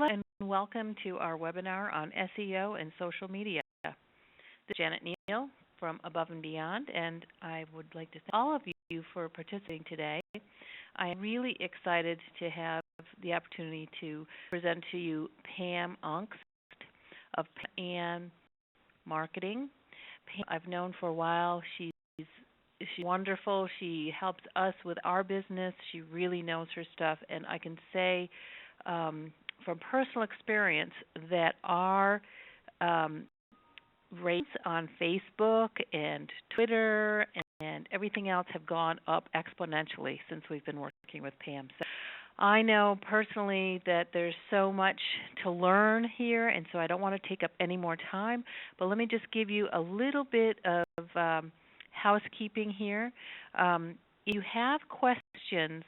and welcome to our webinar on SEO and social media. This is Janet Neal from Above and Beyond, and I would like to thank all of you for participating today. I am really excited to have the opportunity to present to you Pam Ungst of Pam Marketing. Pam, I've known for a while. She's wonderful. She helps us with our business. She really knows her stuff, and I can say from personal experience that our rates on Facebook and Twitter and everything else have gone up exponentially since we've been working with Pam. So I know personally that there's so much to learn here, and so I don't want to take up any more time, but let me just give you a little bit of housekeeping here. If you have questions,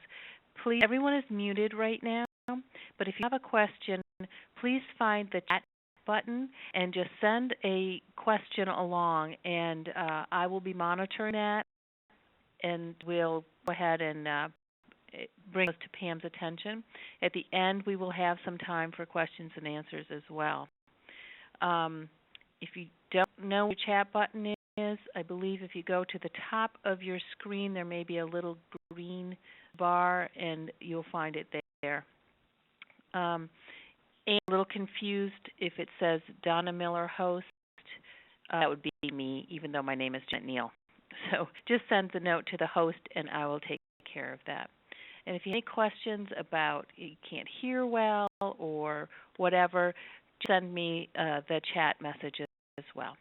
please, everyone is muted right now, but if you have a question, please find the chat button and just send a question along, and I will be monitoring that, and we'll go ahead and bring those to Pam's attention. At the end, we will have some time for questions and answers as well. If you don't know what your chat button is, I believe if you go to the top of your screen, there may be a little green bar, and you'll find it there. And a little confused if it says Donna Miller host. That would be me, even though my name is Janet Neal. So just send the note to the host, and I will take care of that. And if you have any questions about you can't hear well or whatever, send me the chat messages as well.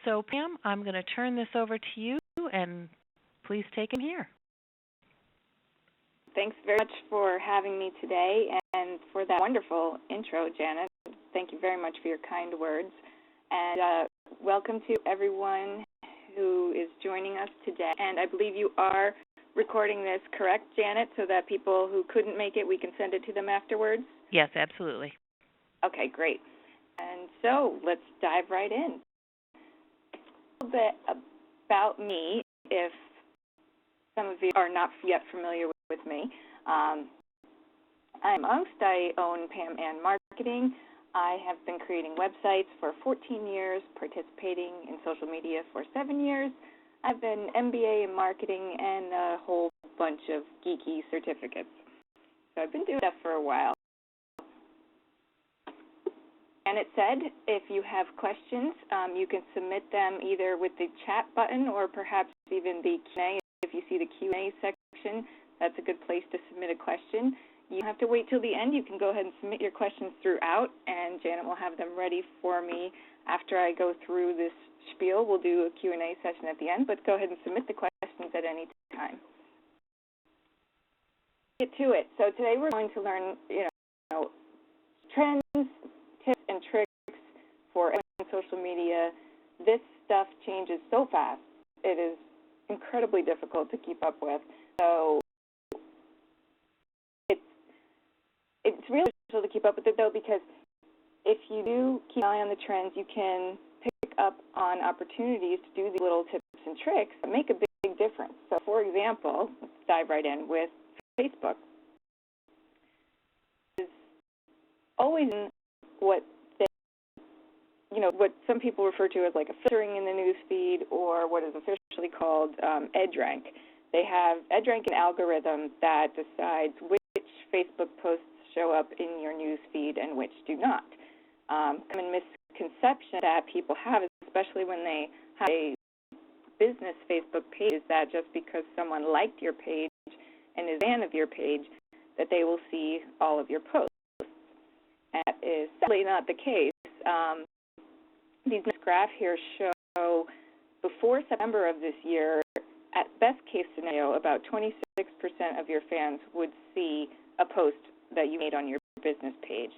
So Pam, I'm going to turn this over to you, and please take it here. Thanks very much for having me today and for that wonderful intro, Janet. Thank you very much for your kind words. And welcome to everyone who is joining us today. And I believe you are recording this, correct, Janet, so that people who couldn't make it, we can send it to them afterwards? Yes, absolutely. Okay, great. And so let's dive right in. A little bit about me, if some of you are not yet familiar with me. I'm Ungst. I own Pam and Marketing. I have been creating websites for 14 years, participating in social media for 7 years. I have an MBA in marketing and a whole bunch of geeky certificates. So I've been doing that for a while. And it said, if you have questions, you can submit them either with the chat button or perhaps even the Q&A. If you see the Q&A section, that's a good place to submit a question. You have to wait till the end. You can go ahead and submit your questions throughout, and Janet will have them ready for me after I go through this spiel. We'll do a Q&A session at the end, but go ahead and submit the questions at any time. Get to it. So today we're going to learn, trends, tips, and tricks for social media. This stuff changes so fast. It is incredibly difficult to keep up with. So it's really difficult to keep up with it, though, because if you do keep an eye on the trends, you can pick up on opportunities to do these little tips and tricks that make a big difference. So, for example, let's dive right in with Facebook. It's always what what some people refer to as like a filtering in the news feed, or what is officially called EdgeRank. They have EdgeRank, an algorithm that decides which Facebook posts show up in your news feed and which do not. Common misconception that people have, especially when they have a business Facebook page, is that just because someone liked your page and is a fan of your page, that they will see all of your posts. And that is sadly not the case. These graph here show before September of this year, at best case scenario, about 26% of your fans would see a post that you made on your business page.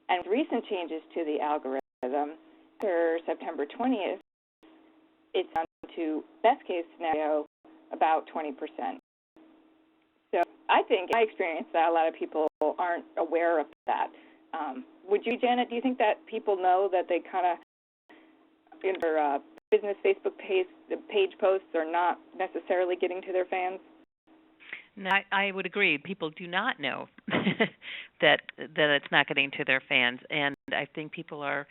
And with recent changes to the algorithm, after September 20th, it's down to best case scenario about 20%. So I think, in my experience, that a lot of people aren't aware of that. Would you, Janet, do you think that people know that they kind of, in their business Facebook page posts are not necessarily getting to their fans? No, I would agree. People do not know that it's not getting to their fans. And I think people are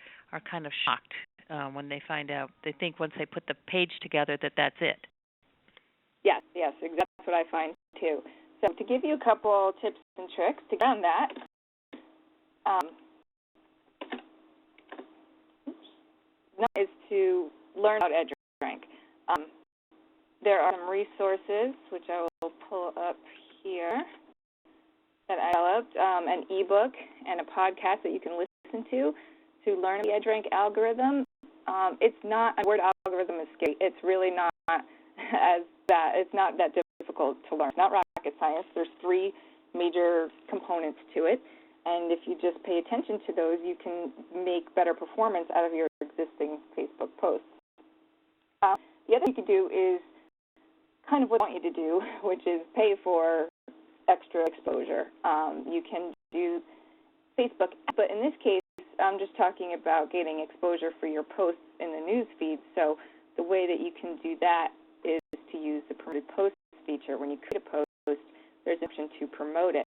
kind of shocked when they find out. They think once they put the page together that that's it. Yes, exactly. That's what I find too. So to give you a couple tips and tricks to get on that, is to learn about EdgeRank. There are some resources, which I will pull up here, that I developed, an ebook and a podcast that you can listen to learn the EdgeRank algorithm. It's not, the word algorithm is scary. It's really not it's not that difficult to learn. It's not rocket science. There's 3 major components to it, and if you just pay attention to those, you can make better performance out of your existing Facebook posts. The other thing you can do is kind of what I want you to do, which is pay for extra exposure. You can do Facebook, but in this case, I'm just talking about getting exposure for your posts in the news feed. So the way that you can do that is to use the promoted posts feature. When you create a post, there's an option to promote it.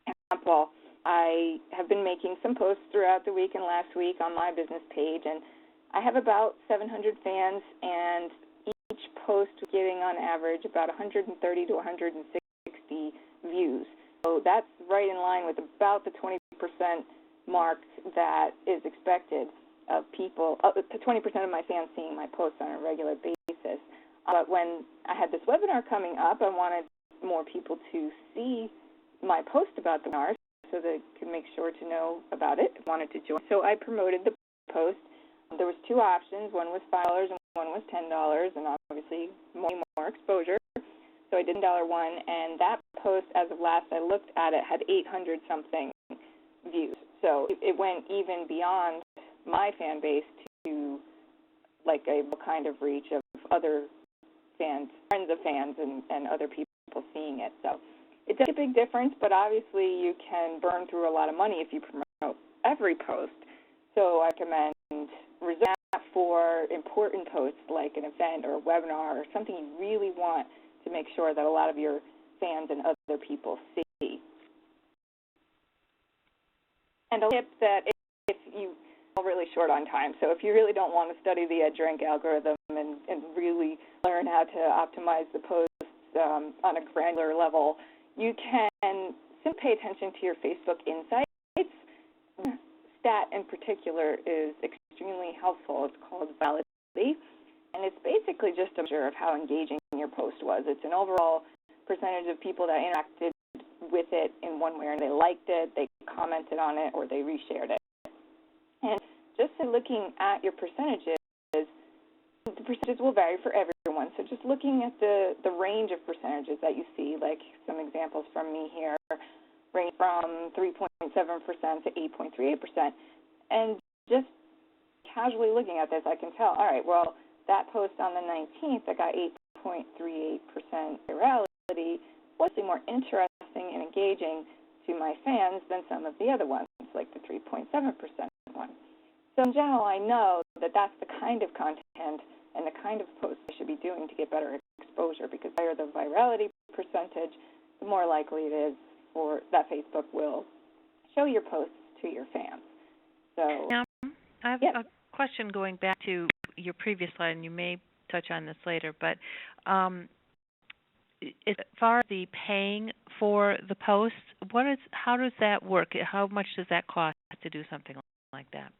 For example, I have been making some posts throughout the week and last week on my business page, and I have about 700 fans, and each post is getting on average about 130 to 160 views. So that's right in line with about the 20% mark that is expected of people, 20% of my fans seeing my posts on a regular basis. But when I had this webinar coming up, I wanted more people to see my post about the webinar so they could make sure to know about it, wanted to join. So I promoted the post. There was 2 options. One was $5 and one was $10, and obviously more exposure. So I did the $1 one, and that post, as of last I looked at it, had 800-something views. So it went even beyond my fan base to like a kind of reach of other fans, friends of fans, and other people seeing it. So it does a big difference, but obviously you can burn through a lot of money if you promote every post. So I recommend reserve that for important posts like an event or a webinar or something you really want to make sure that a lot of your fans and other people see. And a tip that if you are really short on time, so if you really don't want to study the EdgeRank algorithm and really learn how to optimize the posts on a granular level, you can simply pay attention to your Facebook insights. Stat in particular is extremely helpful. It's called virality, and it's basically just a measure of how engaging your post was. It's an overall percentage of people that interacted with it in one way, or they liked it, they commented on it, or they reshared it. And just in looking at your percentages, the percentages will vary for everyone. So just looking at the range of percentages that you see, like some examples from me here, range from 3.7% to 8.38%. And just casually looking at this, I can tell, all right, well, that post on the 19th that got 8.38% virality was more interesting and engaging to my fans than some of the other ones, like the 3.7% one. So in general, I know that that's the kind of content and the kind of post I should be doing to get better exposure, because the higher the virality percentage, the more likely it is for that Facebook will show your posts to your fans. So now, I have a question going back to your previous slide, and you may touch on this later, but as far as the paying for the posts, how does that work? How much does that cost to do something like that?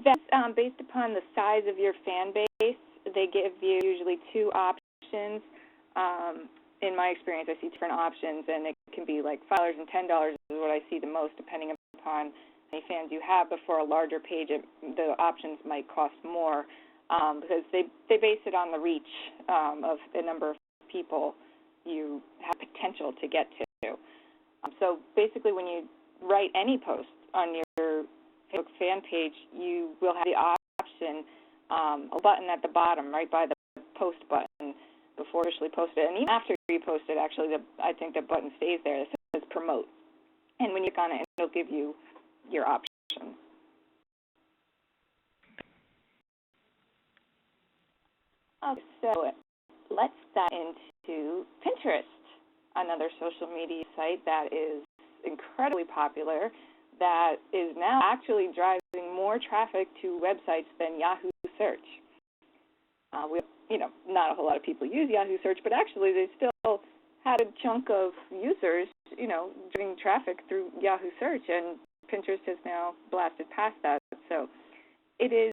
That's based upon the size of your fan base. They give you usually 2 options. In my experience, I see different options, and it can be like $5 and $10 is what I see the most, depending upon how many fans you have. But for a larger page, the options might cost more because they base it on the reach of the number of people you have potential to get to. So basically, when you write any post on your Facebook fan page, you will have the option, a button at the bottom, right by the post button before you officially post it. And even after you post it, actually, I think the button stays there. It says promote. And when you click on it, it'll give you your options. Okay, so let's dive into Pinterest. another social media site that is incredibly popular, that is now actually driving more traffic to websites than Yahoo search. Not a whole lot of people use Yahoo search, but actually they still had a chunk of users, driving traffic through Yahoo search, and Pinterest has now blasted past that. So it is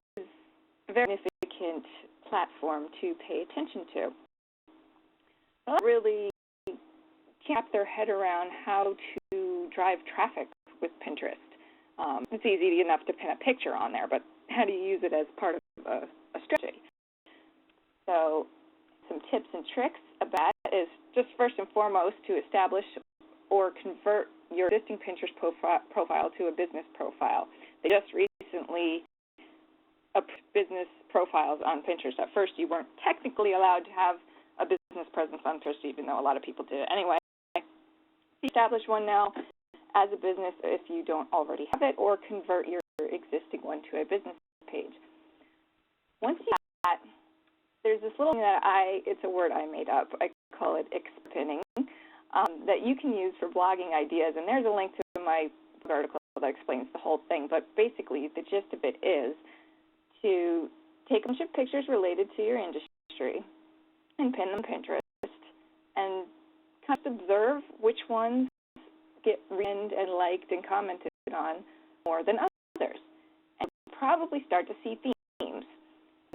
a very significant platform to pay attention to. Well, really can't wrap their head around how to drive traffic with Pinterest. It's easy enough to pin a picture on there, but how do you use it as part of a strategy? So some tips and tricks about it is just first and foremost to establish or convert your existing Pinterest profile to a business profile. They just recently approved business profiles on Pinterest. At first, you weren't technically allowed to have a business presence on Pinterest, even though a lot of people did it anyway. Establish one now as a business if you don't already have it, or convert your existing one to a business page. Once you have that, there's this little thing that it's a word I made up. I call it expinning, that you can use for blogging ideas. And there's a link to my article that explains the whole thing. But basically, the gist of it is to take a bunch of pictures related to your industry and pin them to Pinterest, and kind of observe which ones get pinned and liked and commented on more than others. And probably start to see themes.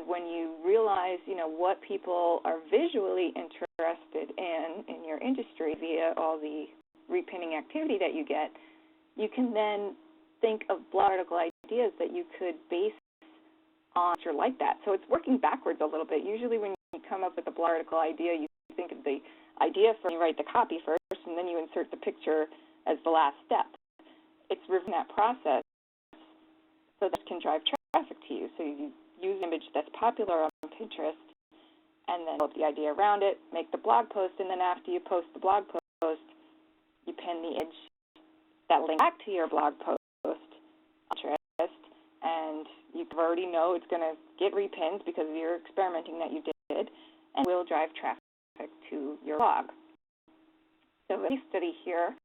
When you realize, what people are visually interested in your industry via all the repinning activity that you get, you can then think of blog article ideas that you could base on or like that. So it's working backwards a little bit. Usually when you come up with a blog article idea, you think of the idea first, you write the copy first, and then you insert the picture as the last step. It's reviewing that process so that can drive traffic to you. So you use an image that's popular on Pinterest, and then develop the idea around it, make the blog post, and then after you post the blog post, you pin the image that links back to your blog post on Pinterest, and you already know it's going to get repinned because of your experimenting that you did, and will drive traffic to your blog. So in a study here,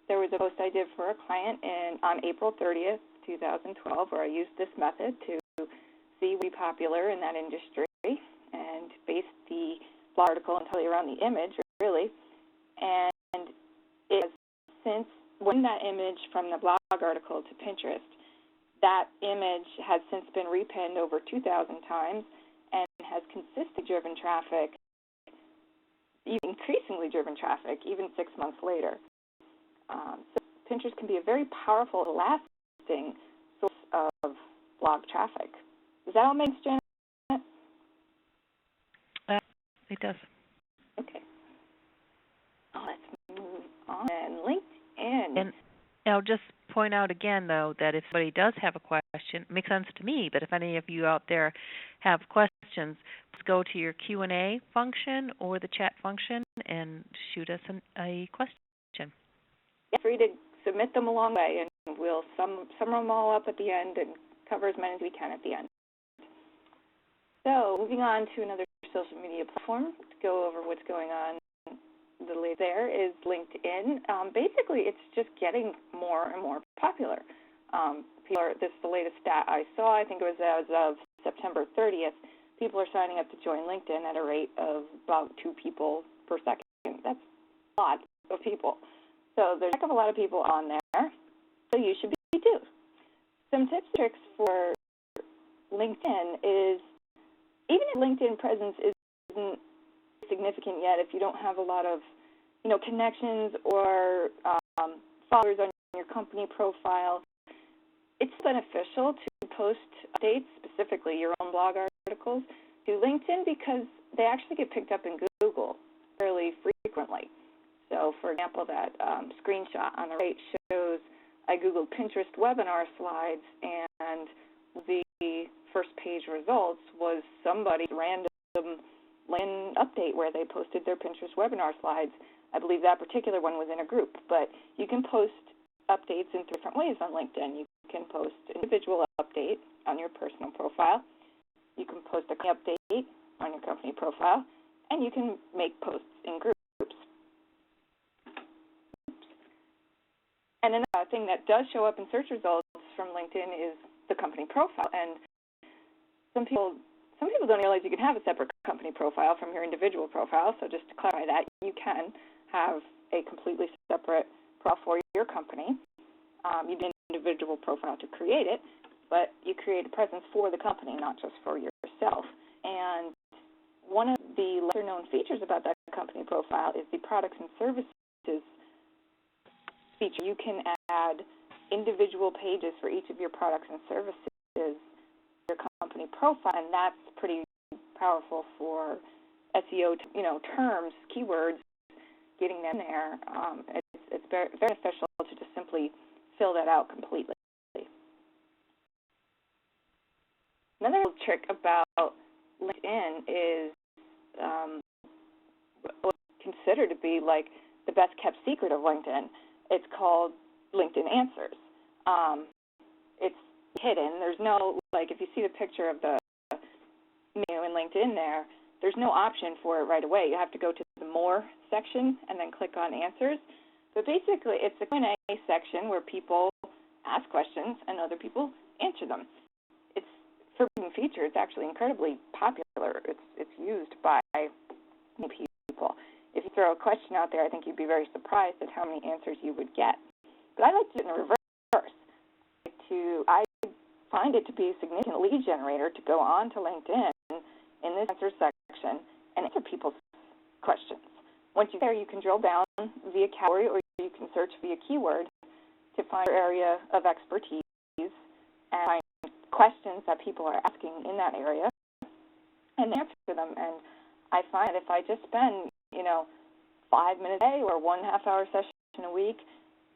there was a post I did for a client on April 30th, 2012, where I used this method to see what would be popular in that industry and based the blog article entirely around the image, really. And it has since, when that image from the blog article to Pinterest, that image has since been repinned over 2,000 times and has consistently driven traffic, even increasingly driven traffic, even 6 months later. So Pinterest can be a very powerful, lasting source of blog traffic. Does that all make sense, Janet? It does. Okay. Let's move on. And LinkedIn. And I'll just point out again, though, that if somebody does have a question, it makes sense to me, but if any of you out there have questions, please go to your Q&A function or the chat function and shoot us a question. Feel free to submit them along the way, and we'll sum them all up at the end and cover as many as we can at the end. So moving on to another social media platform to go over what's going on. The latest there is LinkedIn. Basically, it's just getting more and more popular. This is the latest stat I saw. I think it was as of September 30th. People are signing up to join LinkedIn at a rate of about 2 people per second. That's a lot of people. So there's a heck of a lot of people on there, so you should be too. Some tips and tricks for LinkedIn is, even if LinkedIn presence isn't significant yet, if you don't have a lot of, connections or followers on your company profile, it's beneficial to post updates, specifically your own blog articles, to LinkedIn because they actually get picked up in Google fairly frequently. So, for example, that screenshot on the right shows I Googled Pinterest webinar slides, and the first page results was somebody's random LinkedIn update where they posted their Pinterest webinar slides. I believe that particular one was in a group, but you can post updates in 3 different ways on LinkedIn. You can post an individual update on your personal profile. You can post a company update on your company profile, and you can make posts in groups. thing that does show up in search results from LinkedIn is the company profile. And some people don't realize you can have a separate company profile from your individual profile. So just to clarify that, you can have a completely separate profile for your company. You need an individual profile to create it, but you create a presence for the company, not just for yourself. And one of the lesser-known features about that company profile is the products and services feature. You can add individual pages for each of your products and services to your company profile, and that's pretty powerful for SEO, terms, keywords, getting them there. It's very beneficial to just simply fill that out completely. Another little trick about LinkedIn is what's considered to be like the best kept secret of LinkedIn. It's called LinkedIn Answers. It's hidden. There's no, if you see the picture of the menu in LinkedIn there's no option for it right away. You have to go to the More section and then click on Answers. But basically, it's a Q&A section where people ask questions and other people answer them. It's for being featured. It's actually incredibly popular. It's used by many people. If you throw a question out there, I think you'd be very surprised at how many answers you would get. But I like to do it in the reverse. I find it to be a significant lead generator to go on to LinkedIn in this answer section and answer people's questions. Once you're there, you can drill down via category or you can search via keyword to find your area of expertise and find questions that people are asking in that area and answer them. And I find if I just spend, 5 minutes a day or 1.5 hour session a week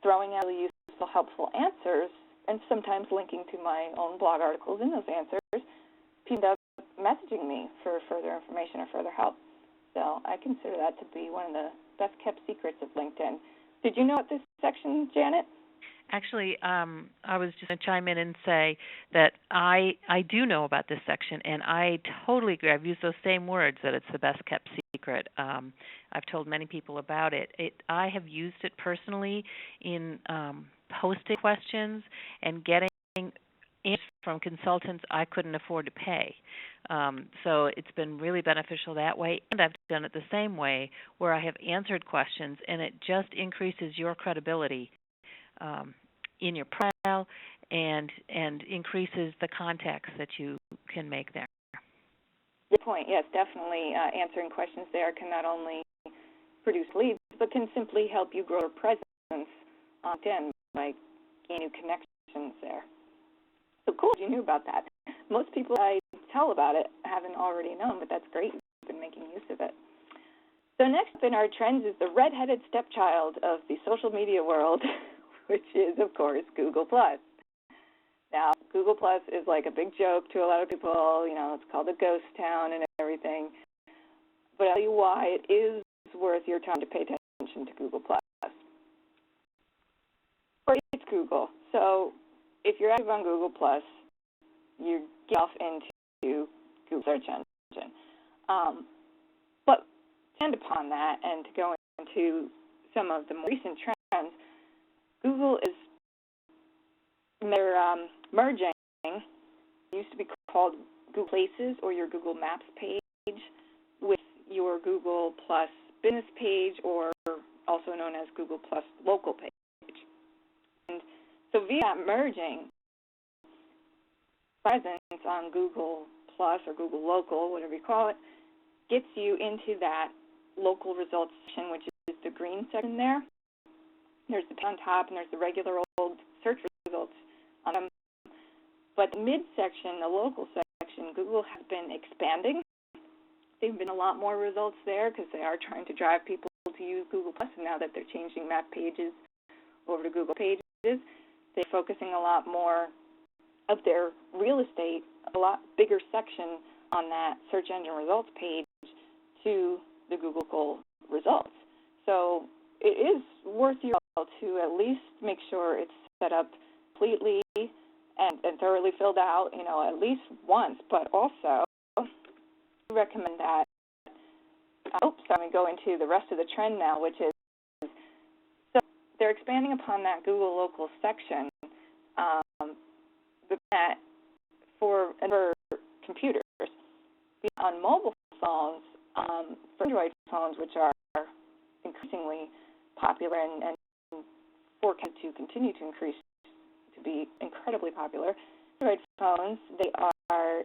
throwing out really useful, helpful answers and sometimes linking to my own blog articles in those answers, people end up messaging me for further information or further help. So I consider that to be one of the best kept secrets of LinkedIn. Did you know about this section, Janet? Actually, I was just going to chime in and say that I do know about this section, and I totally agree. I've used those same words, that it's the best kept secret. I've told many people about it. I have used it personally in posting questions and getting answers from consultants I couldn't afford to pay. So it's been really beneficial that way, and I've done it the same way where I have answered questions, and it just increases your credibility in your profile and increases the contacts that you can make there. Good point. Yes, definitely. Answering questions there can not only produce leads, but can simply help you grow your presence on LinkedIn by gaining new connections there. So cool you knew about that. Most people I tell about it haven't already known, but that's great. You've been making use of it. So next in our trends is the red-headed stepchild of the social media world, which is, of course, Google+. Now, Google+ is like a big joke to a lot of people. It's called a ghost town and everything. But I'll tell you why it is worth your time to pay attention to Google+. First, it's Google. So if you're active on Google+, you get off into Google search engine. But to end upon that and to go into some of the more recent trends, Google is merging. It used to be called Google Places or your Google Maps page with your Google Plus business page, or also known as Google Plus local page. And so via that merging, presence on Google Plus or Google Local, whatever you call it, gets you into that local results section, which is the green section there. There's the on top, and there's the regular old search results on them. But the mid-section, the local section, Google has been expanding. There've been a lot more results there because they are trying to drive people to use Google+, and now that they're changing map pages over to Google Pages, they're focusing a lot more of their real estate, a lot bigger section on that search engine results page to the Google results. So it is worth your while to at least make sure it's set up completely and thoroughly filled out, at least once, but also I recommend that. I'm going to go into the rest of the trend now, which is, so they're expanding upon that Google Local section that for computers. On mobile phones, for Android phones, which are increasingly popular and forecast to continue to increase to be incredibly popular, Android phones, they are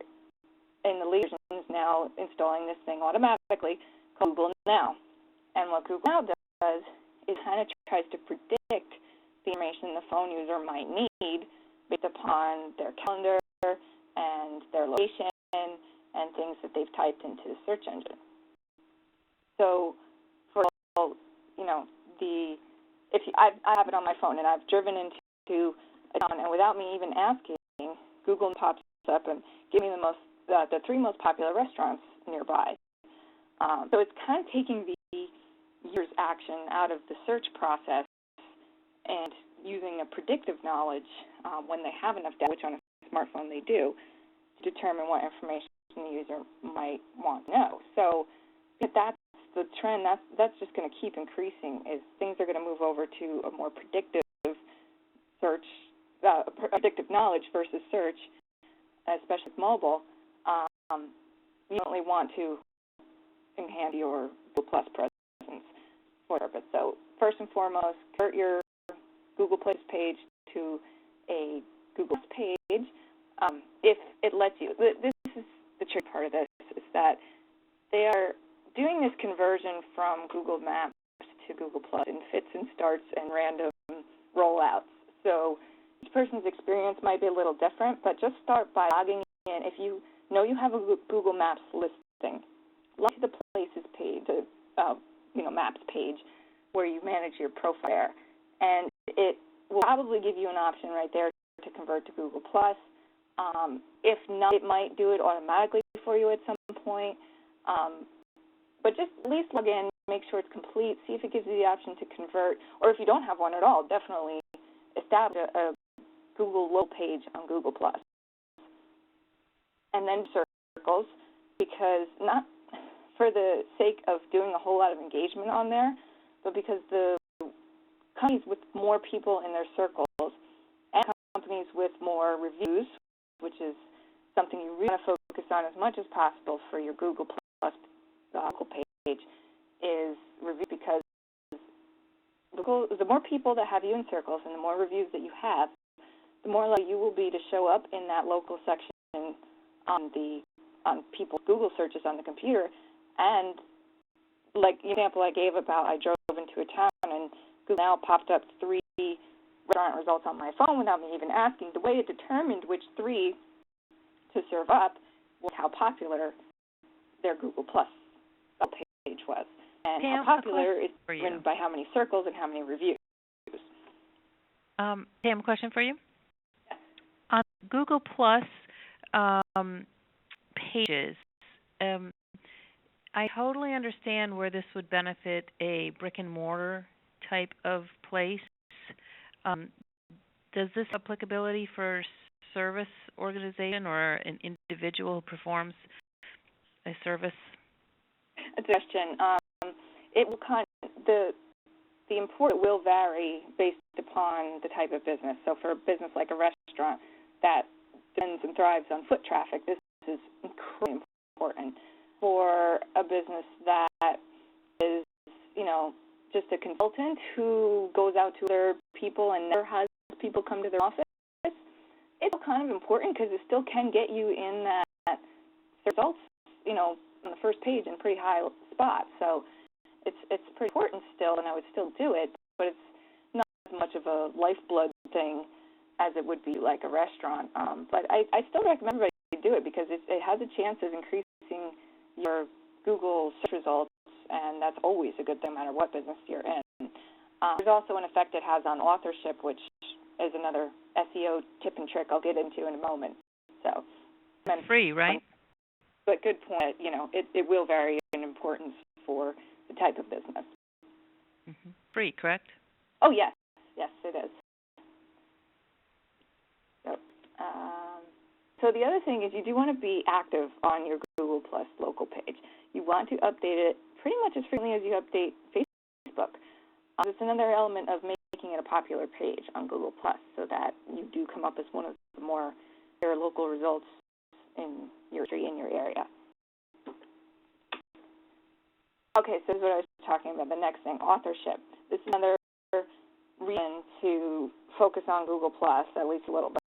in the leaders now installing this thing automatically called Google Now. And what Google Now does is kind of tries to predict the information the phone user might need based upon their calendar and their location and things that they've typed into the search engine. So, for example, I have it on my phone and I've driven into a town, and without me even asking, Google pops up and gives me the 3 most popular restaurants nearby. So it's kind of taking the user's action out of the search process and using a predictive knowledge when they have enough data, which on a smartphone they do, to determine what information the user might want to know. So if that's the trend, that's just going to keep increasing, is things are going to move over to a more predictive search, predictive knowledge versus search, especially with mobile. You only want to enhance your Google Plus presence for purpose. So first and foremost, convert your Google Plus page to a Google Plus page if it lets you. This is the tricky part of this, is that they are doing this conversion from Google Maps to Google Plus in fits and starts and random rollouts. So each person's experience might be a little different, but just start by logging in. If you know you have a Google Maps listing, log to the Places page, Maps page, where you manage your profile, and it will probably give you an option right there to convert to Google Plus. If not, it might do it automatically for you at some point. But just at least log in, make sure it's complete, see if it gives you the option to convert, or if you don't have one at all, definitely establish a Google local page on Google Plus. And then circles, because not for the sake of doing a whole lot of engagement on there, but because the companies with more people in their circles and companies with more reviews, which is something you really want to focus on as much as possible for your Google Plus local page, is reviews, because the more people that have you in circles and the more reviews that you have, the more likely you will be to show up in that local section on people's Google searches on the computer. And like the example I gave about, I drove into a town and Google Now popped up 3 restaurant results on my phone without me even asking. The way it determined which 3 to serve up was how popular their Google Plus page was. And Pam, how popular is driven by how many circles and how many reviews. Pam, a question for you. Yes. On Google Plus pages, I totally understand where this would benefit a brick-and-mortar type of place. Does this applicability for service organization or an individual who performs a service? That's a question. It will the import will vary based upon the type of business. So for a business like a restaurant that depends and thrives on foot traffic, this is incredibly important. For a business that is, just a consultant who goes out to other people and never has people come to their office, it's still kind of important because it still can get you in that results, on the first page in a pretty high spot. So it's pretty important still, and I would still do it, but it's not as much of a lifeblood thing as it would be like a restaurant. But I still recommend everybody do it because it has a chance of increasing your Google search results, and that's always a good thing no matter what business you're in. There's also an effect it has on authorship, which is another SEO tip and trick I'll get into in a moment. So, it's free, right? But good point. It will vary in importance for the type of business. Mm-hmm. Free, correct? Oh, yes. Yes, it is. So the other thing is you do want to be active on your Google Plus local page. You want to update it pretty much as frequently as you update Facebook. It's another element of making making it a popular page on Google+, so that you do come up as one of the more local results in your area. Okay, so this is what I was talking about, the next thing, authorship. This is another reason to focus on Google+, at least a little bit.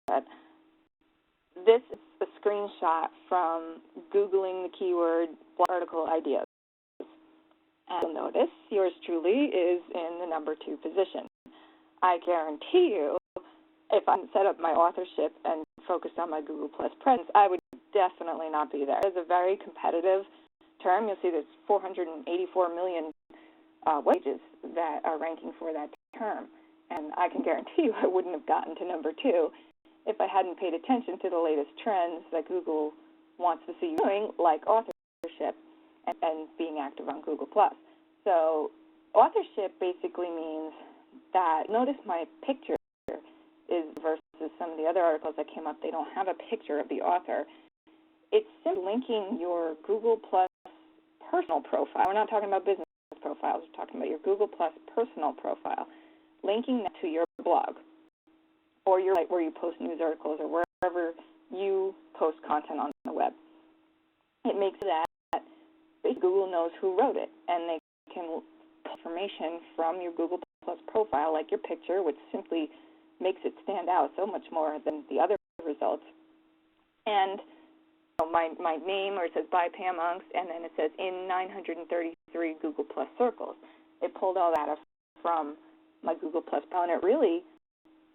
This is a screenshot from Googling the keyword blog article ideas. And you'll notice yours truly is in the number 2 position. I guarantee you, if I set up my authorship and focused on my Google+ presence, I would definitely not be there. It's a very competitive term. You'll see there's 484 million pages that are ranking for that term. And I can guarantee you I wouldn't have gotten to number 2 if I hadn't paid attention to the latest trends that Google wants to see you doing, like authorship and being active on Google+. So authorship basically means that, notice my picture is versus some of the other articles that came up, they don't have a picture of the author. It's simply linking your Google+ personal profile. We're not talking about business profiles, we're talking about your Google+ personal profile, linking that to your blog or your site where you post news articles or wherever you post content on the web. It makes that Google knows who wrote it, and they can pull information from your Google+ profile, like your picture, which simply makes it stand out so much more than the other results. And my name, where it says by Pam Unks, and then it says in 933 Google+ circles. It pulled all that from my Google+ profile, and it really,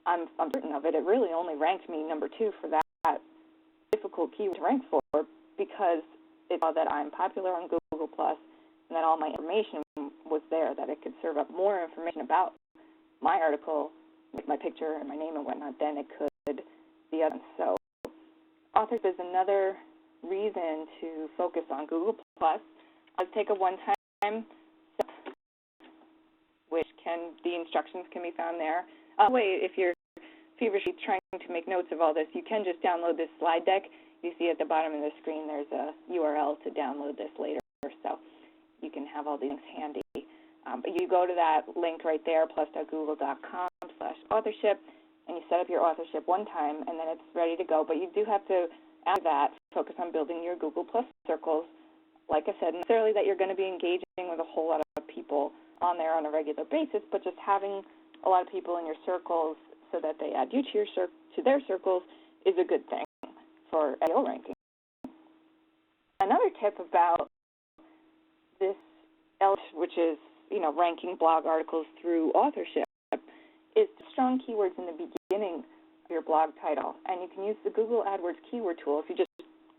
I'm certain of it, it really only ranked me number 2 for that difficult keyword to rank for, because it saw that I'm popular on Google+, and that all my information was there, that it could serve up more information about my article, like my picture and my name and whatnot, than it could the other. So authorship is another reason to focus on Google+. Let's take a one-time step, which the instructions can be found there. If you're feverishly trying to make notes of all this, you can just download this slide deck. You see at the bottom of the screen there's a URL to download this later, so you can have all these links handy. But you go to that link right there, plus.google.com/authorship, and you set up your authorship one time, and then it's ready to go. But you do have to, after that, focus on building your Google+ circles. Like I said, not necessarily that you're going to be engaging with a whole lot of people on there on a regular basis, but just having a lot of people in your circles so that they add you to their circles is a good thing for SEO ranking. Another tip about this, which is ranking blog articles through authorship, is strong keywords in the beginning of your blog title. And you can use the Google AdWords keyword tool. If you just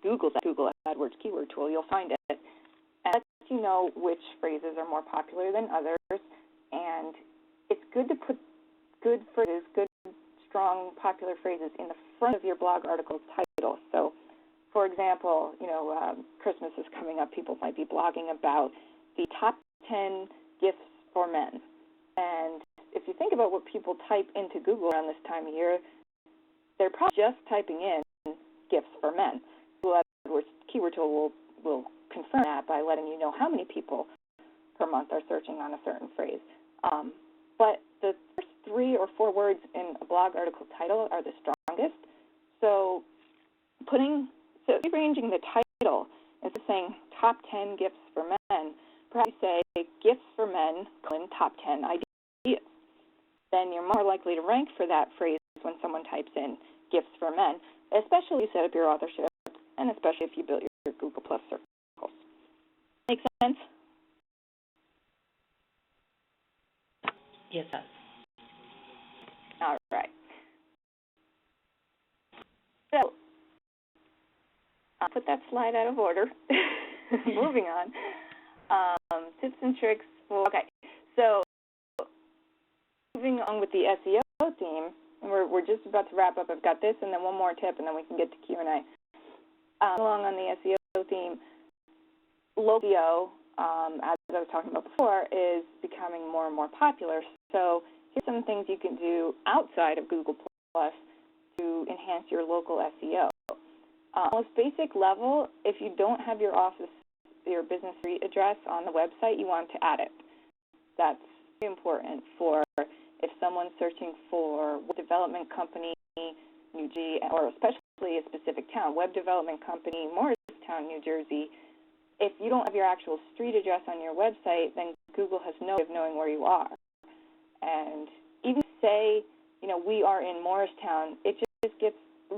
Google that Google AdWords keyword tool, you'll find it. And it lets you know which phrases are more popular than others. And it's good to put good phrases, good, strong, popular phrases in the front of your blog article's title. So, for example, Christmas is coming up. People might be blogging about the top 10 gifts for men. And if you think about what people type into Google around this time of year, they're probably just typing in gifts for men. Google AdWords keyword tool will confirm that by letting you know how many people per month are searching on a certain phrase. But the first 3 or 4 words in a blog article title are the strongest. So rearranging the title instead of saying top 10 gifts for men, perhaps say gifts for men, top 10 ideas. Then you're more likely to rank for that phrase when someone types in gifts for men, especially if you set up your authorship, and especially if you build your Google+ circles. Make sense? Yes, it does. All right. So, I'll put that slide out of order. Moving on. Tips and tricks. Okay, so moving on with the SEO theme, and we're just about to wrap up. I've got this and then one more tip, and then we can get to Q&A. Along on the SEO theme, local SEO, as I was talking about before, is becoming more and more popular. So here's some things you can do outside of Google+ to enhance your local SEO. Most basic level, if you don't have your business street address on the website, you want to add it. That's very important for if someone's searching for web development company, New Jersey, or especially a specific town, web development company, Morristown, New Jersey, if you don't have your actual street address on your website, then Google has no way of knowing where you are. And even say, we are in Morristown, it just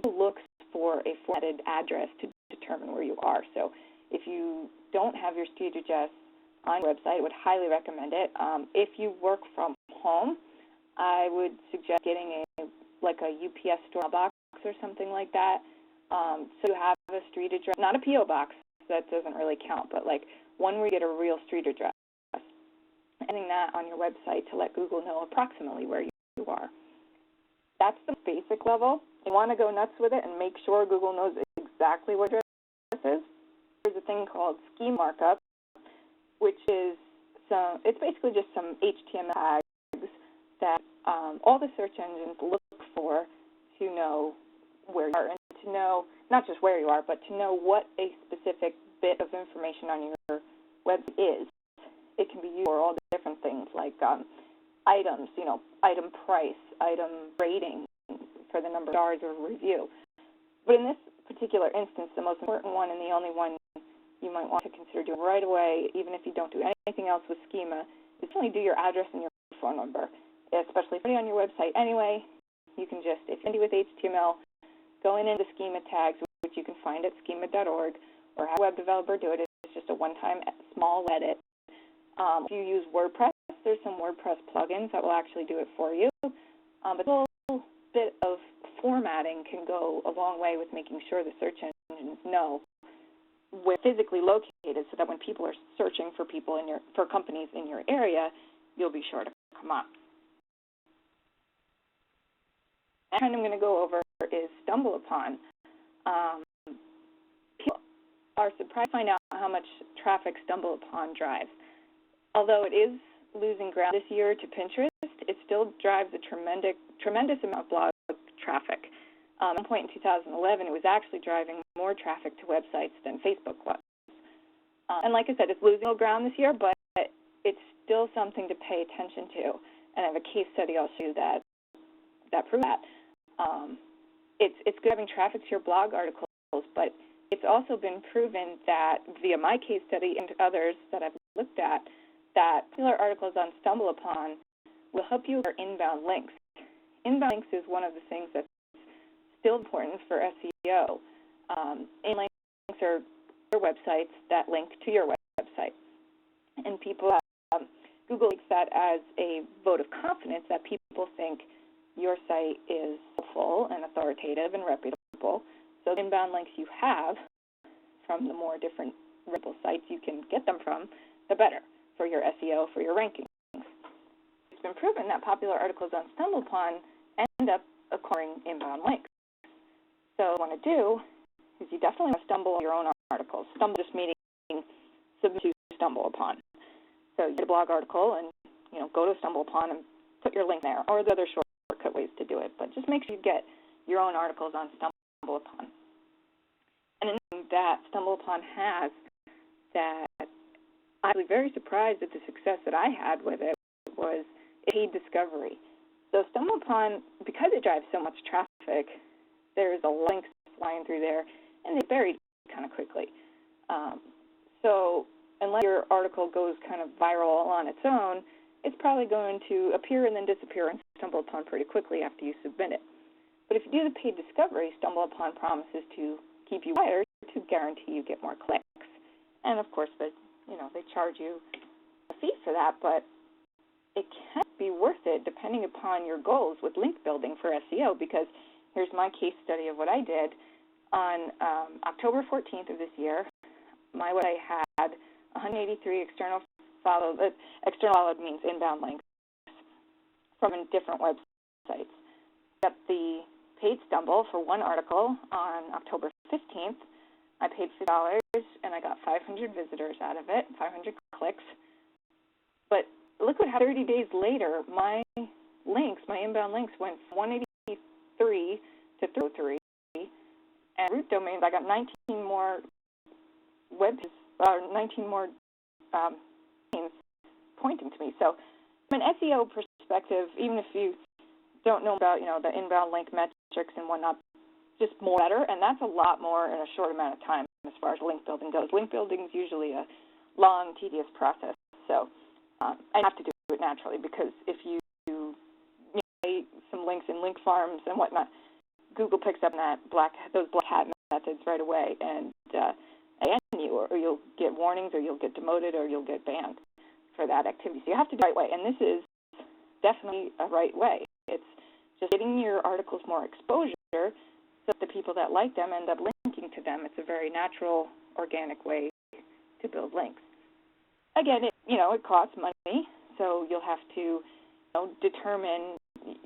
looks for a formatted address to determine where you are. So if you don't have your street address on your website, I would highly recommend it. If you work from home, I would suggest getting a UPS store box or something like that. So you have a street address, not a P.O. box, that doesn't really count, but one where you get a real street address. Adding that on your website to let Google know approximately where you are. That's the basic level. You want to go nuts with it and make sure Google knows exactly what your address is. There's a thing called schema markup, which is it's basically just some HTML tags that all the search engines look for to know where you are, and to know not just where you are, but to know what a specific bit of information on your website is. It can be used for all the different things like items, item price, item rating for the number of stars or review. But in this particular instance, the most important one and the only one you might want to consider doing right away, even if you don't do anything else with schema, is only do your address and your phone number, especially if you're on your website anyway. You can just, if you're handy with HTML, go in into schema tags, which you can find at schema.org, or have a web developer do it. It's just a one-time small edit. If you use WordPress, there's some WordPress plugins that will actually do it for you. But a little bit of formatting can go a long way with making sure the search engines know where physically located, so that when people are searching for for companies in your area, you'll be sure to come up. And I'm going to go over is StumbleUpon. People are surprised to find out how much traffic StumbleUpon drives. Although it is losing ground this year to Pinterest, it still drives a tremendous amount of blog traffic. At one point in 2011, it was actually driving more traffic to websites than Facebook was. And like I said, it's losing ground this year, but it's still something to pay attention to. And I have a case study I'll show you that proves that. It's good having traffic to your blog articles, but it's also been proven that via my case study and others that I've looked at, that popular articles on StumbleUpon will help you with your inbound links. Inbound links is one of the things that's still important for SEO. Inbound links are your websites that link to your website. And people, Google takes that as a vote of confidence that people think your site is helpful and authoritative and reputable. So the inbound links you have from the more different reputable sites you can get them from, the better for your SEO, for your rankings. It's been proven that popular articles on StumbleUpon end up acquiring inbound links. So what you want to do is you definitely want to stumble on your own articles. Stumble just meaning submit to StumbleUpon. So you get a blog article and go to StumbleUpon and put your link there, or the other shortcut ways to do it. But just make sure you get your own articles on StumbleUpon. And another thing that StumbleUpon has that I was very surprised at the success that I had with it was paid discovery. So StumbleUpon, because it drives so much traffic, there's a links flying through there, and they're buried kind of quickly. So unless your article goes kind of viral on its own, it's probably going to appear and then disappear in StumbleUpon pretty quickly after you submit it. But if you do the paid discovery, StumbleUpon promises to keep you higher to guarantee you get more clicks. And of course, they charge you a fee for that, but it can be worth it depending upon your goals with link building for SEO, because here's my case study of what I did. On October 14th of this year, my website had 183 external followed means inbound links from different websites. Got the paid Stumble for one article on October 15th. I paid $50 and I got 500 visitors out of it, 500 clicks. But look what happened 30 days later. My inbound links went from 183 to 303. And root domains, I got 19 more domains pointing to me. So from an SEO perspective, even if you don't know about, the inbound link metrics and whatnot, just more better, and that's a lot more in a short amount of time as far as link building goes. Link building is usually a long, tedious process, so I have to do it naturally, because if you make some links in link farms and whatnot, Google picks up on those black hat methods right away and ban you, or you'll get warnings, or you'll get demoted, or you'll get banned for that activity. So you have to do it the right way, and this is definitely a right way. It's just getting your articles more exposure so that the people that like them end up linking to them. It's a very natural, organic way to build links. Again, it costs money, so you'll have to determine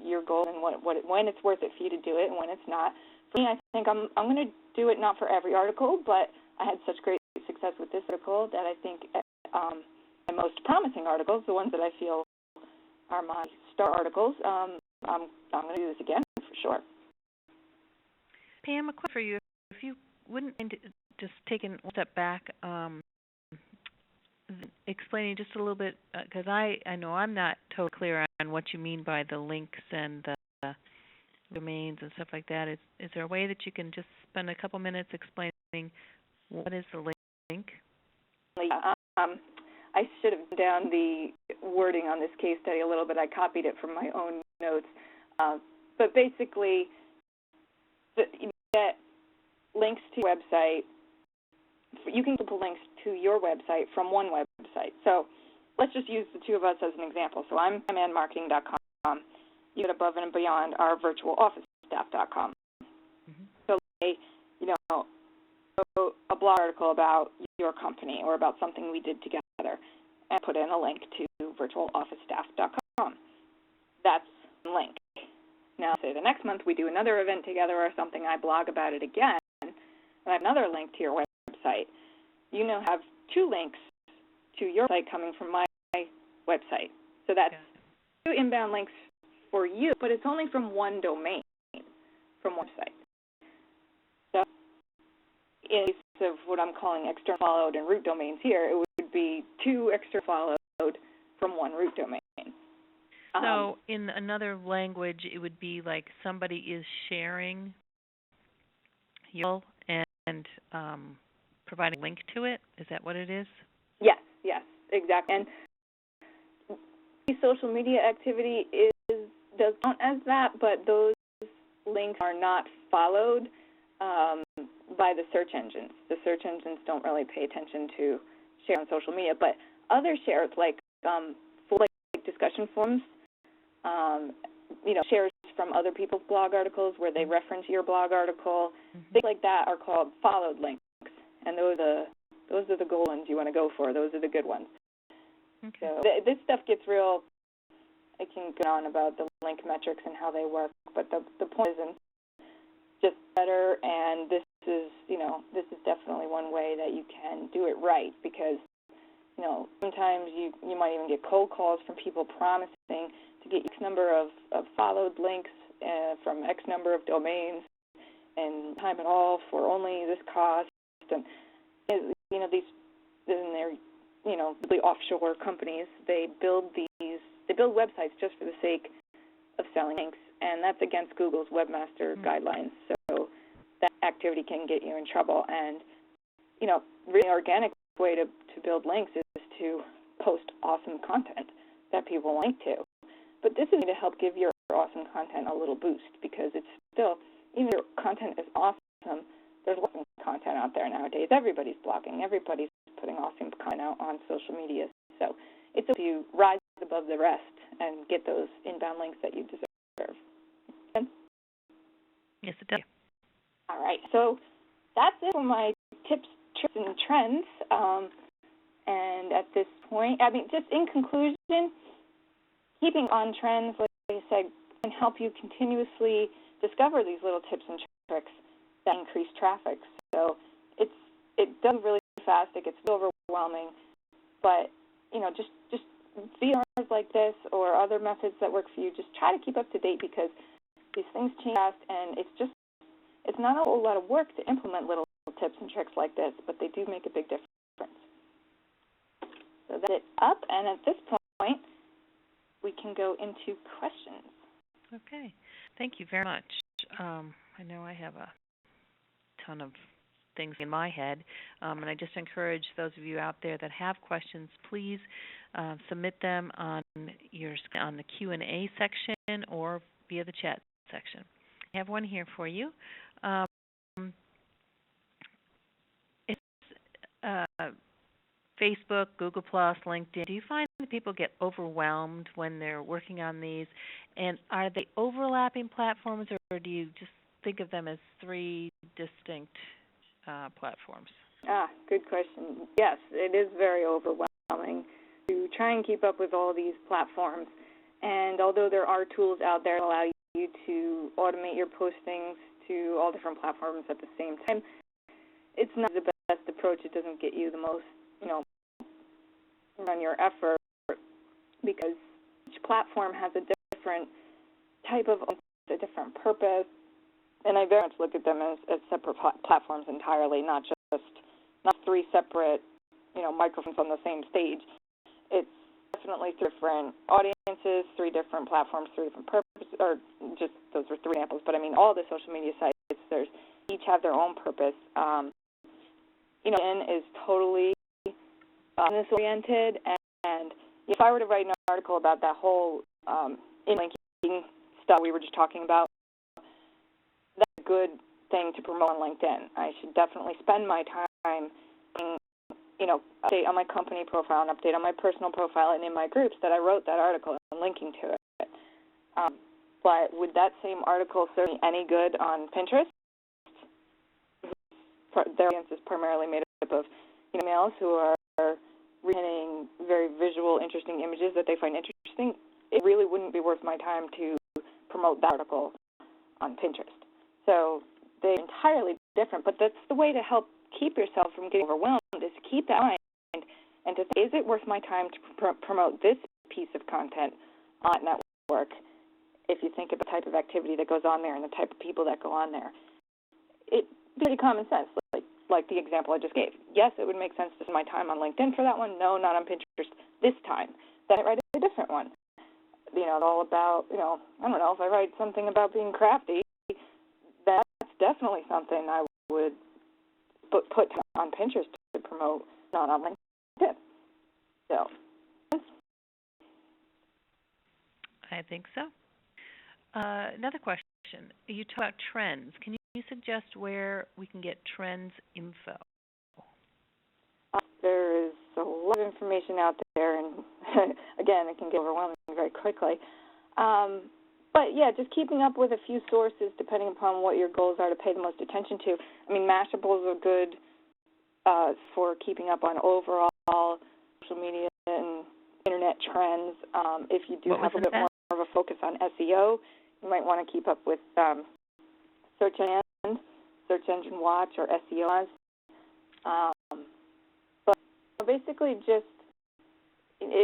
your goal and when it's worth it for you to do it and when it's not. For me, I think I'm going to do it not for every article, but I had such great success with this article that I think my most promising articles, the ones that I feel are my star articles, I'm going to do this again for sure. Pam, a question for you. If you wouldn't mind just taking a step back, explaining just a little bit, because I know I'm not totally clear on what you mean by the links and the domains and stuff like that. Is there a way that you can just spend a couple minutes explaining what is the link? I should have down the wording on this case study a little bit. I copied it from my own notes. But basically, you get links to your website. You can get links to your website from one website. So let's just use the two of us as an example. So I'm manmarketing.com. You get above and beyond our virtualofficestaff.com. Mm-hmm. So, a blog article about your company or about something we did together, and put in a link to virtualofficestaff.com. That's a link. Now, say the next month we do another event together or something, I blog about it again, and I have another link to your website. You now have two links to your site coming from my website. So that's two inbound links for you, but it's only from one domain, from one site. So in case of what I'm calling external followed and root domains here, it would be two external followed from one root domain. So in another language, it would be like somebody is sharing your and providing a link to it. Is that what it is? Yes, exactly. And social media activity does count as that, but those links are not followed by the search engines. The search engines don't really pay attention to share on social media, but other shares like discussion forums, shares from other people's blog articles where they reference your blog article, things like that are called followed links, and those are the goal ones you want to go for. Those are the good ones. Okay. So this stuff gets real. I can go on about the link metrics and how they work, but the point isn't just better. And this is definitely one way that you can do it right, because sometimes you might even get cold calls from people promising to get X number of followed links from X number of domains and time at all for only this cost. And these, and they're really offshore companies. They build websites just for the sake of selling links, and that's against Google's webmaster guidelines. So that activity can get you in trouble. And really organic way to build links is to post awesome content that people link to. But this is to help give your awesome content a little boost, because it's still, even if your content is awesome, there's awesome content out there nowadays. Everybody's blogging. Everybody's putting awesome content out on social media. So it's up to you rise above the rest and get those inbound links that you deserve. Yes, it does. All right. So that's it for my tips, tricks, and trends. And at this point, just in conclusion, keeping on trends, like I said, can help you continuously discover these little tips and tricks that increase traffic. So it does really fast. It gets overwhelming, but just videos like this or other methods that work for you, just try to keep up to date, because these things change fast, and it's not a whole lot of work to implement little tips and tricks like this, but they do make a big difference. So that's it up, and at this point, we can go into questions. Okay. Thank you very much. I know I have a ton of things in my head, and I just encourage those of you out there that have questions, please submit them on the Q&A section or via the chat section. I have one here for you. It's Facebook, Google+, LinkedIn. Do you find that people get overwhelmed when they're working on these? And are they overlapping platforms, or do you just think of them as three distinct platforms? Good question. Yes, it is very overwhelming to try and keep up with all these platforms. And although there are tools out there that allow you to automate your postings to all different platforms at the same time, it's not the best approach. It doesn't get you the most, on your effort, because each platform has a different type of, a different purpose, and I very much look at them as separate platforms entirely, not three separate, microphones on the same stage. It's definitely three different audiences, three different platforms, three different purposes, or just those were three examples, but I mean all the social media sites, each have their own purpose. LinkedIn is totally business-oriented, and if I were to write an article about that whole in-linking stuff we were just talking about, that's a good thing to promote on LinkedIn. I should definitely spend my time, update on my company profile and update on my personal profile and in my groups that I wrote that article and linking to it. But would that same article serve me any good on Pinterest? Their audience is primarily made up of males who are reading very visual, interesting images that they find interesting. It really wouldn't be worth my time to promote that article on Pinterest. So they're entirely different, but that's the way to help keep yourself from getting overwhelmed, is to keep that in mind and to say, is it worth my time to promote this piece of content on that network? If you think of the type of activity that goes on there and the type of people that go on there, it's pretty common sense, like the example I just gave. Yes, it would make sense to spend my time on LinkedIn for that one. No, not on Pinterest this time. Then I write a different one. All about, I don't know, if I write something about being crafty, that's definitely something I would put on Pinterest to promote, not on LinkedIn. So, I think so. Another question. You talk about trends. Can you suggest where we can get trends info? There is a lot of information out there, and again, it can get overwhelming very quickly. But yeah, just keeping up with a few sources depending upon what your goals are to pay the most attention to. I mean, Mashables are good for keeping up on overall social media and internet trends. If you do have a bit more of a focus on SEO, you might want to keep up with Search Engine Watch, or SEO. But basically, just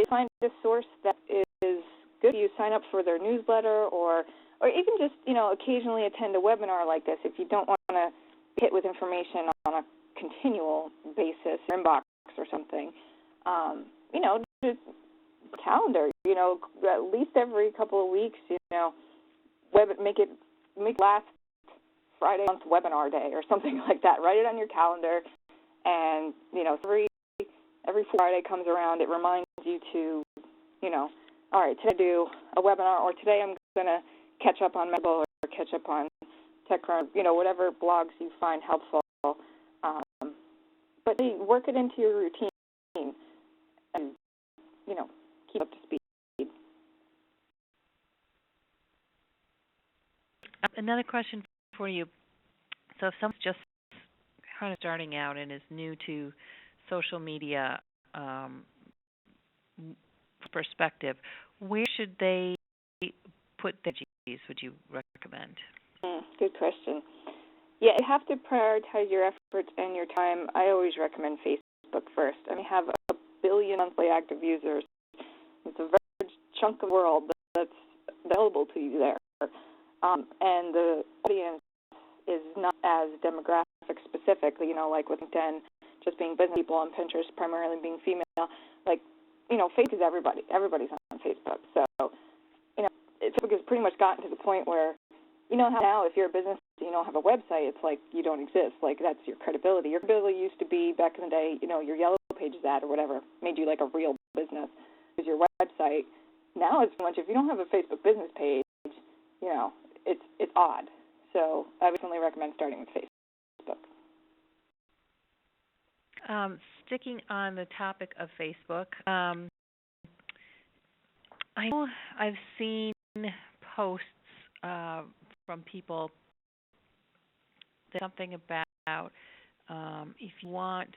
find a source that is good. You sign up for their newsletter, or even just occasionally attend a webinar like this if you don't want to hit with information on a continual basis, your inbox or something. Just calendar. At least every couple of weeks. Make last Friday month webinar day or something like that. Write it on your calendar, and every Friday comes around, it reminds you to, all right, today I do a webinar, or today I'm going to catch up on Mabel or catch up on TechCrunch, whatever blogs you find helpful. But work it into your routine and, keep up to speed. Another question for you. So if someone's just kind of starting out and is new to social media perspective, where should they put their energies, would you recommend? Good question. Yeah, you have to prioritize your efforts and your time. I always recommend Facebook first. I mean, have 1 billion monthly active users. It's a very large chunk of the world that's available to you there. And the audience is not as demographic specific, like with LinkedIn, just being business people, on Pinterest primarily being female. Facebook is everybody. Everybody's on Facebook. So, Facebook has pretty much gotten to the point where, how now if you're a business and you don't have a website, it's like you don't exist. Like that's your credibility. Your credibility used to be back in the day, your Yellow Pages ad or whatever made you like a real business. Is your website. Now it's pretty much if you don't have a Facebook business page, it's odd. So I would definitely recommend starting with Facebook. Sticking on the topic of Facebook, I know I've seen posts from people that something about if you want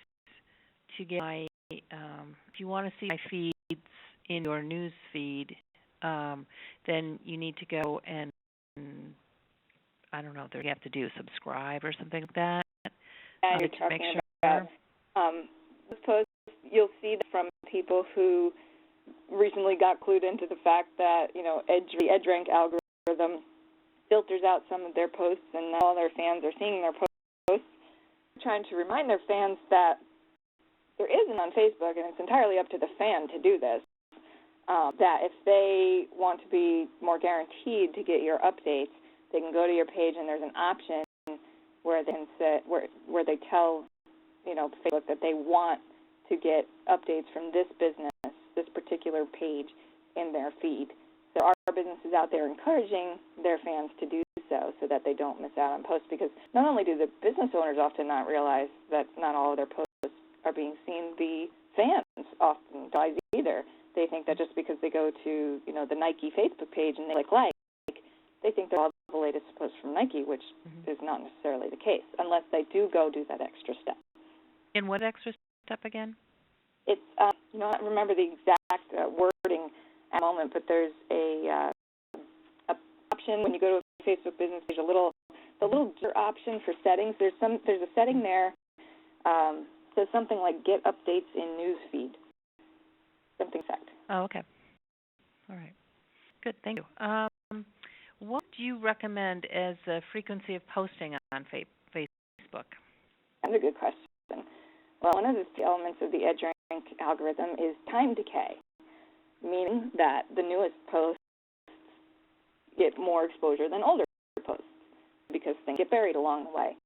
to get if you want to see my feeds in your news feed, then you need to go and I don't know what you have to do, subscribe or something like that. Yeah, you're talking about those posts. You'll see from people who recently got clued into the fact that the EdgeRank algorithm filters out some of their posts, and now all their fans are seeing their posts. Trying to remind their fans that there isn't on Facebook, and it's entirely up to the fan to do this. That if they want to be more guaranteed to get your updates, they can go to your page, and there's an option where they can set where they tell Facebook that they want to get updates from this business, this particular page in their feed. So our businesses out there encouraging their fans to do so that they don't miss out on posts, because not only do the business owners often not realize that not all of their posts are being seen, the fans often don't either. They think that just because they go to the Nike Facebook page and they like, they think they're all the latest posts from Nike, which is not necessarily the case, unless they do go do that extra step. And what extra step again? It's, I don't remember the exact wording at the moment, but there's a option when you go to a Facebook business page, the little option for settings. There's a setting there, says something like get updates in newsfeed, something like that. Oh, okay. All right. Good, thank you. What do you recommend as a frequency of posting on Facebook? That's a good question. Well, one of the elements of the EdgeRank algorithm is time decay, meaning that the newest posts get more exposure than older posts because things get buried along the way.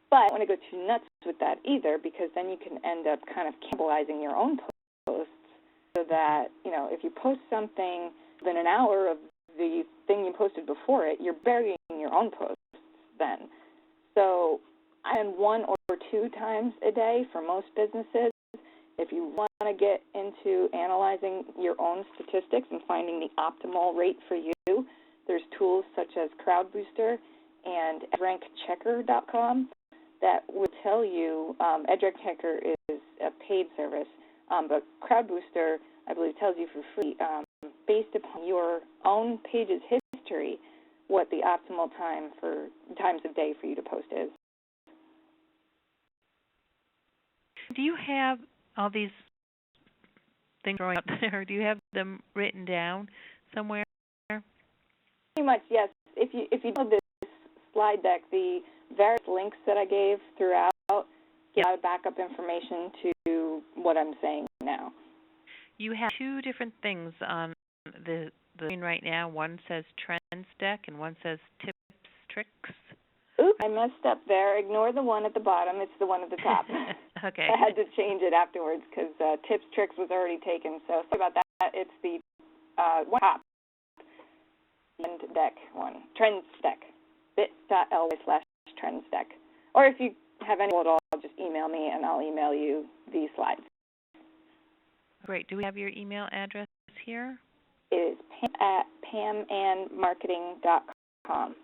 But I don't want to go too nuts with that either, because then you can end up kind of cannibalizing your own posts, so that, if you post something within an hour of the thing you posted before it, you're burying your own posts then. So I send 1 or 2 times a day for most businesses. If you want to get into analyzing your own statistics and finding the optimal rate for you, there's tools such as CrowdBooster and EdgeRankChecker.com that will tell you. EdgeRankChecker is a paid service, but CrowdBooster, I believe, tells you for free, based upon your own page's history, what the optimal times of day for you to post is. Do you have all these things growing up there? Do you have them written down somewhere? Pretty much, yes. If you know this slide deck, the various links that I gave throughout give a lot of backup information to what I'm saying now. You have 2 different things on the screen right now. One says Trends Deck and one says Tips, Tricks. Oops, I messed up there. Ignore the one at the bottom. It's the one at the top. Okay. I had to change it afterwards because Tips, Tricks was already taken. So sorry about that. It's the one top. Trend Deck one. Trends Deck. bit.ly/Trends Deck. Or if you have any at all, just email me and I'll email you the slides. Great. Do we have your email address here? It is pam@pamandmarketing.com.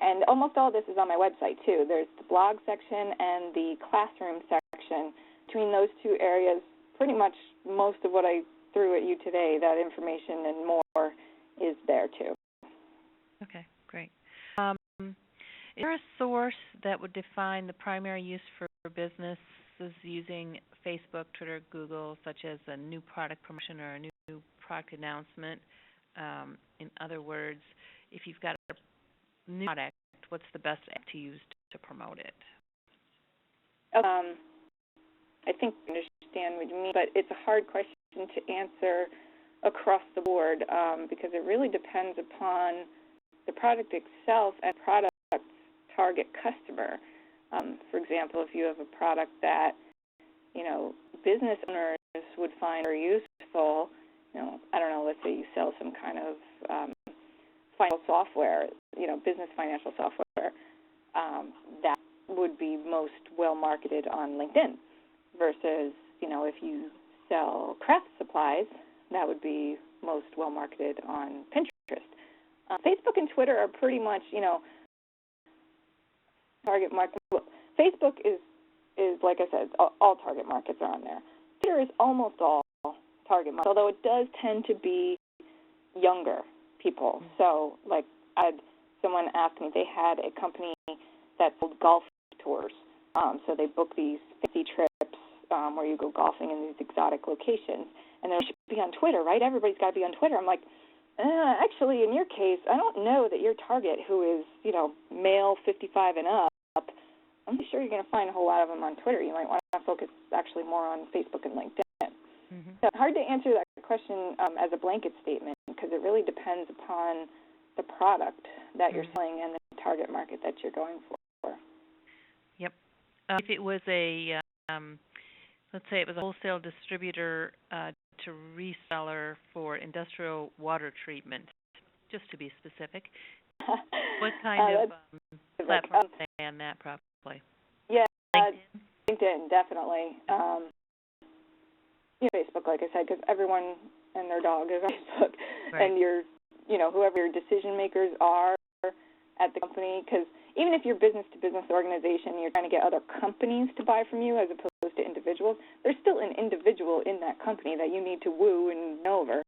And almost all this is on my website, too. There's the blog section and the classroom section. Between those 2 areas, pretty much most of what I threw at you today, that information and more, is there, too. Okay, great. Is there a source that would define the primary use for businesses using Facebook, Twitter, Google, such as a new product promotion or a new product announcement? In other words, if you've got a new product, what's the best app to use to promote it? I think I understand what you mean, but it's a hard question to answer across the board because it really depends upon the product itself and product's target customer. For example, if you have a product that, business owners would find very useful, I don't know, let's say you sell some kind of financial software, business financial software, that would be most well marketed on LinkedIn versus, if you sell craft supplies, that would be most well marketed on Pinterest. Facebook and Twitter are pretty much, target market. Facebook is like I said, all target markets are on there. Twitter is almost all target markets, although it does tend to be younger people. So, like, I had someone ask me, they had a company that sold golf tours. So they book these fancy trips where you go golfing in these exotic locations. And they should be on Twitter, right? Everybody's got to be on Twitter. I'm like, actually, in your case, I don't know that your target, who is, male 55 and up, I'm not sure you're going to find a whole lot of them on Twitter. You might want to focus actually more on Facebook and LinkedIn. Mm-hmm. So hard to answer that question as a blanket statement because it really depends upon the product that you're selling and the target market that you're going for. Yep. If it was a, let's say it was a wholesale distributor to reseller for industrial water treatment, just to be specific, what kind of platform do they on that probably? Yeah, LinkedIn definitely. Facebook, like I said, because everyone and their dog is on Facebook, right. And whoever your decision makers are at the company, because even if you're business-to-business organization, you're trying to get other companies to buy from you as opposed to individuals, there's still an individual in that company that you need to woo and win over.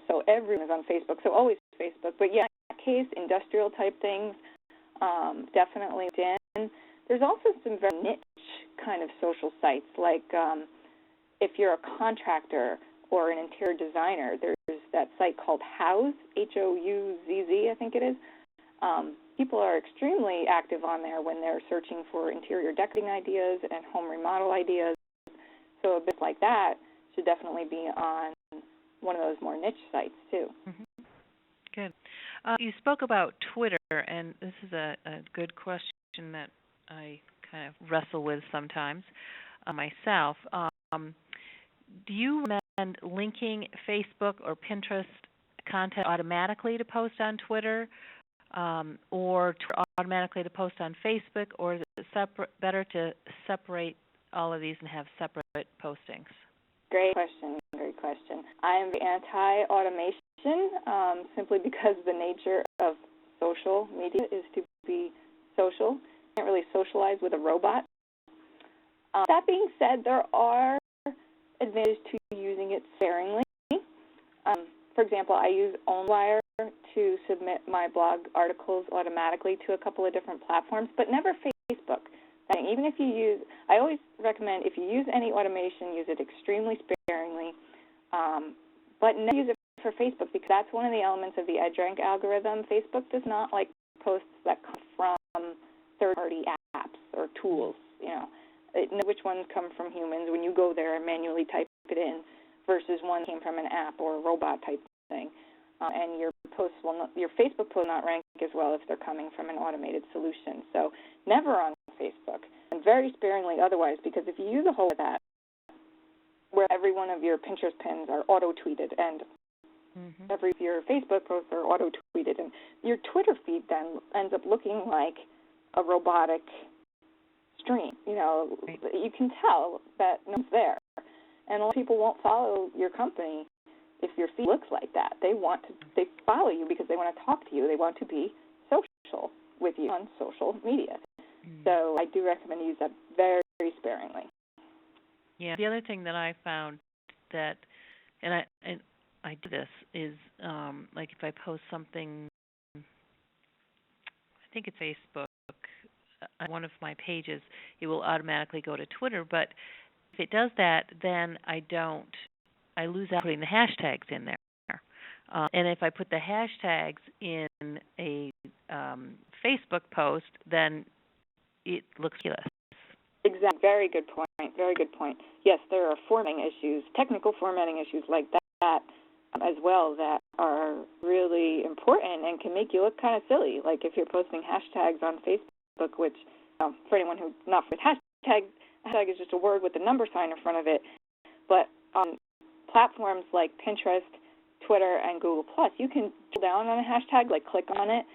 So everyone is on Facebook, so always Facebook. But yeah, in that case, industrial-type things, definitely LinkedIn. There's also some very niche kind of social sites, like if you're a contractor or an interior designer, there's that site called Houzz, Houzz, I think it is. People are extremely active on there when they're searching for interior decorating ideas and home remodel ideas. So a bit like that should definitely be on one of those more niche sites, too. Mm-hmm. Good. You spoke about Twitter, and this is a good question that I kind of wrestle with sometimes myself. Do you recommend linking Facebook or Pinterest content automatically to post on Twitter, or automatically to post on Facebook, or is it better to separate all of these and have separate postings? Great question. I am anti-automation simply because the nature of social media is to be social. You can't really socialize with a robot. That being said, there are advantages to using it sparingly. For example, I use OwnWire to submit my blog articles automatically to a couple of different platforms, but never Facebook. Even if you use, I always recommend if you use any automation, use it extremely sparingly, but never use it for Facebook because that's one of the elements of the EdgeRank algorithm. Facebook does not like posts that come from third-party apps or tools. It knows which ones come from humans when you go there and manually type it in versus one came from an app or a robot type thing. And your Facebook post will not rank as well if they're coming from an automated solution. So never on Facebook, and very sparingly otherwise, because if you use a whole of that, where every one of your Pinterest pins are auto-tweeted and every of your Facebook posts are auto-tweeted, and your Twitter feed then ends up looking like a robotic stream. Right. You can tell that no one's there, and a lot of people won't follow your company if your feed looks like that. They follow you because they want to talk to you. They want to be social with you on social media. So I do recommend you use that very, very sparingly. Yeah. The other thing that I found that, and I do this, is like if I post something, I think it's Facebook, on one of my pages, it will automatically go to Twitter. But if it does that, then I lose out putting the hashtags in there. And if I put the hashtags in a Facebook post, then it looks ridiculous. Exactly. Very good point. Yes, there are formatting issues, technical formatting issues like that as well that are really important and can make you look kind of silly. Like if you're posting hashtags on Facebook, which for anyone who's not with hashtag is just a word with a number sign in front of it. But on platforms like Pinterest, Twitter, and Google+, you can drill down on a hashtag, like click on it,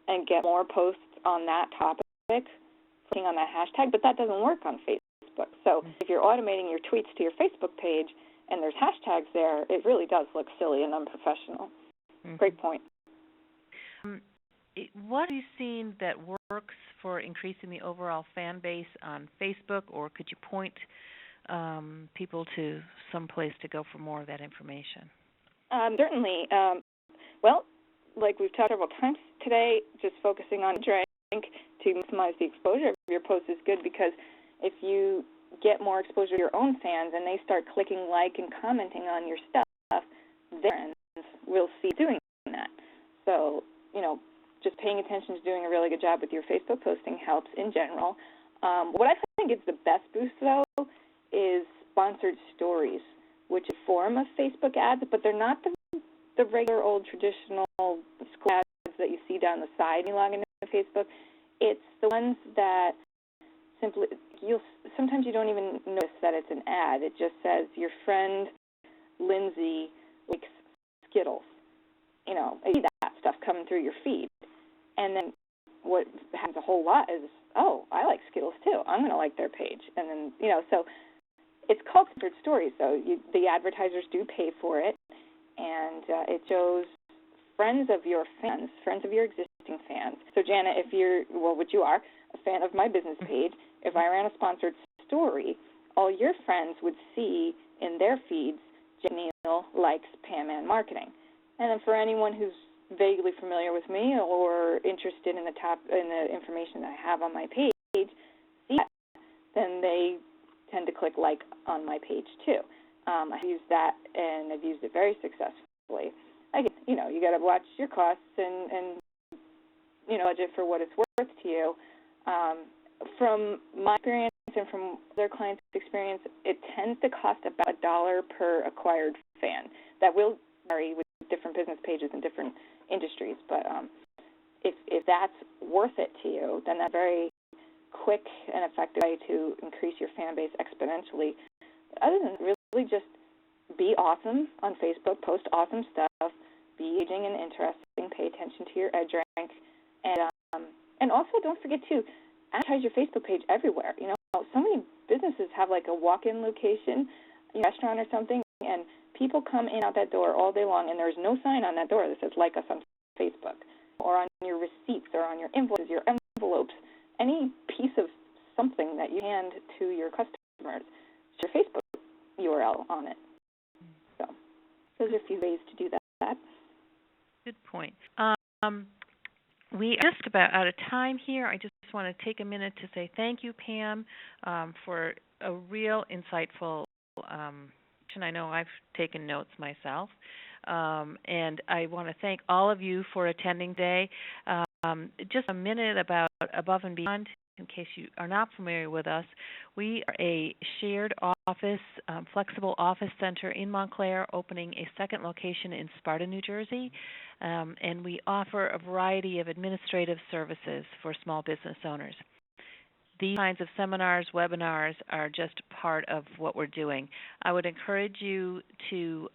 and get more posts on that topic, clicking on that hashtag, but that doesn't work on Facebook. So if you're automating your tweets to your Facebook page and there's hashtags there, it really does look silly and unprofessional. Mm-hmm. Great point. What have you seen that works for increasing the overall fan base on Facebook, or could you point people to some place to go for more of that information? Certainly. Well, like we've talked several times today, just focusing on drink to maximize the exposure of your post is good, because if you get more exposure to your own fans and they start clicking like and commenting on your stuff, their friends will see doing that. So, just paying attention to doing a really good job with your Facebook posting helps in general. What I think is the best boost, though, is sponsored stories, which is a form of Facebook ads, but they're not the regular old traditional school ads that you see down the side when you log into Facebook. It's the ones that simply, sometimes you don't even notice that it's an ad. It just says, your friend Lindsay likes Skittles. You see that stuff coming through your feed. And then what happens a whole lot is, oh, I like Skittles too. I'm going to like their page. And then, so it's called sponsored stories, though. The advertisers do pay for it, and it shows friends of your fans, friends of your existing fans. So, Jana, if you're, which you are, a fan of my business page, if I ran a sponsored story, all your friends would see in their feeds, Jen Neal likes Pam Ann Marketing. And then for anyone who's vaguely familiar with me or interested in the information that I have on my page, see that, then they tend to click like on my page too. I've used that, and I've used it very successfully. Again, you got to watch your costs and budget for what it's worth to you. From my experience and from other clients' experience, it tends to cost about $1 per acquired fan. That will vary with different business pages and different industries, but if that's worth it to you, then that's a very quick and effective way to increase your fan base exponentially. Other than really just be awesome on Facebook, post awesome stuff, be engaging and interesting, pay attention to your edge rank, and also don't forget to advertise your Facebook page everywhere. So many businesses have like a walk-in location, a restaurant or something, and people come in out that door all day long, and there's no sign on that door that says like us on Facebook, or on your receipts, or on your invoices, your envelopes, any piece of something that you hand to your customers, it's your Facebook URL on it. So those are a few ways to do that. Good point. We are just about out of time here. I just want to take a minute to say thank you, Pam, for a real insightful I know I've taken notes myself, and I want to thank all of you for attending today. Just a minute about Above and Beyond, in case you are not familiar with us. We are a shared office, flexible office center in Montclair, opening a second location in Sparta, New Jersey, and we offer a variety of administrative services for small business owners. These kinds of seminars, webinars are just part of what we're doing. I would encourage you to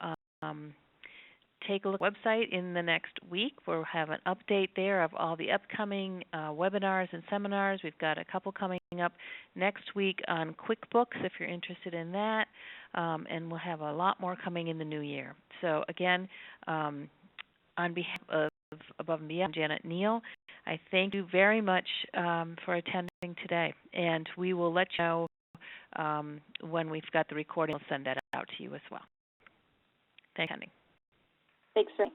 take a look at the website in the next week. We'll have an update there of all the upcoming webinars and seminars. We've got a couple coming up next week on QuickBooks if you're interested in that, and we'll have a lot more coming in the new year. So again, on behalf of Above and Beyond, Janet Neal, I thank you very much for attending today, and we will let you know when we've got the recording. We'll send that out to you as well. Thanks for attending. Thanks, Ray.